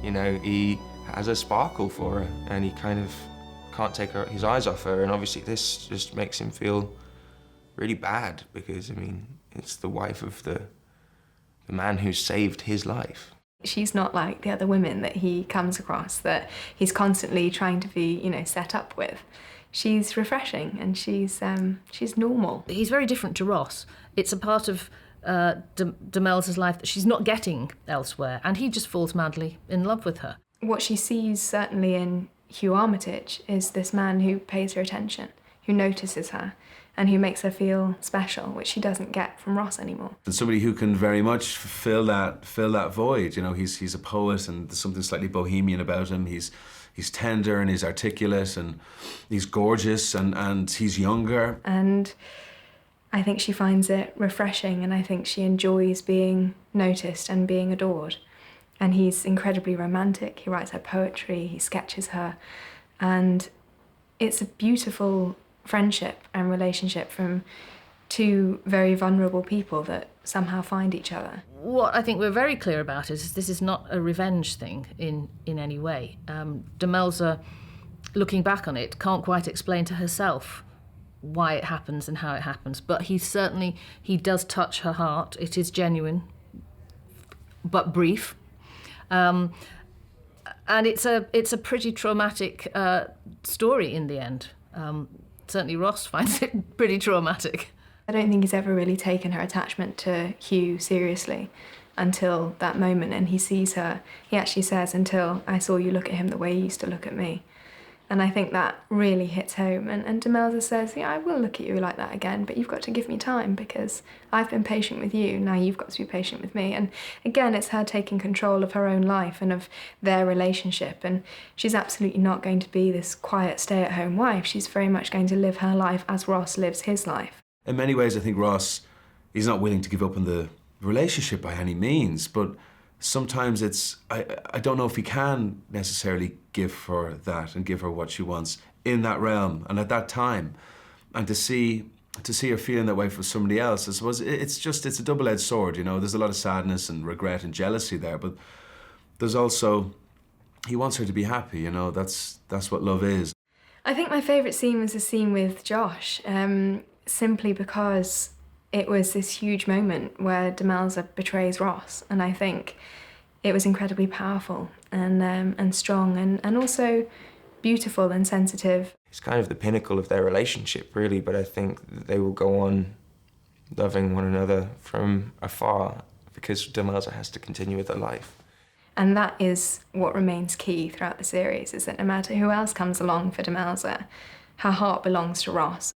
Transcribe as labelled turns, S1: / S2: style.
S1: You know, he has a sparkle for her, and he kind of can't take his eyes off her, and obviously this just makes him feel really bad, because, I mean, it's the wife of the man who saved his life.
S2: She's not like the other women that he comes across, that he's constantly trying to be, you know, set up with. She's refreshing, and she's normal.
S3: He's very different to Ross. It's a part of Demelza's life that she's not getting elsewhere, and he just falls madly in love with her.
S2: What she sees, certainly in Hugh Armitage, is this man who pays her attention, who notices her, and who makes her feel special, which she doesn't get from Ross anymore.
S4: And somebody who can very much fill that void. You know, he's a poet, and there's something slightly bohemian about him. He's tender, and he's articulate, and he's gorgeous, and he's younger.
S2: And I think she finds it refreshing, and I think she enjoys being noticed and being adored. And he's incredibly romantic. He writes her poetry, he sketches her, and it's a beautiful friendship and relationship from two very vulnerable people that somehow find each other.
S3: What I think we're very clear about is this is not a revenge thing in any way. Demelza, looking back on it, can't quite explain to herself why it happens and how it happens, but he does touch her heart. It is genuine, but brief. And it's a pretty traumatic story in the end. Certainly Ross finds it pretty traumatic.
S2: I don't think he's ever really taken her attachment to Hugh seriously until that moment, and he sees her. He actually says, "Until I saw you look at him the way you used to look at me." And I think that really hits home. And Demelza says, "Yeah, I will look at you like that again, but you've got to give me time, because I've been patient with you, now you've got to be patient with me." And again, it's her taking control of her own life and of their relationship. And she's absolutely not going to be this quiet stay-at-home wife. She's very much going to live her life as Ross lives his life.
S4: In many ways, I think Ross, he's not willing to give up on the relationship by any means, but sometimes I don't know if he can necessarily give her that and give her what she wants in that realm and at that time. And to see her feeling that way for somebody else, I suppose it's a double-edged sword, you know. There's a lot of sadness and regret and jealousy there, but there's also, he wants her to be happy, you know. That's what love is.
S2: I think my favourite scene was the scene with Josh, simply because it was this huge moment where Demelza betrays Ross, and I think it was incredibly powerful and strong and also beautiful and sensitive.
S1: It's kind of the pinnacle of their relationship, really, but I think that they will go on loving one another from afar, because Demelza has to continue with her life.
S2: And that is what remains key throughout the series, is that no matter who else comes along for Demelza, her heart belongs to Ross.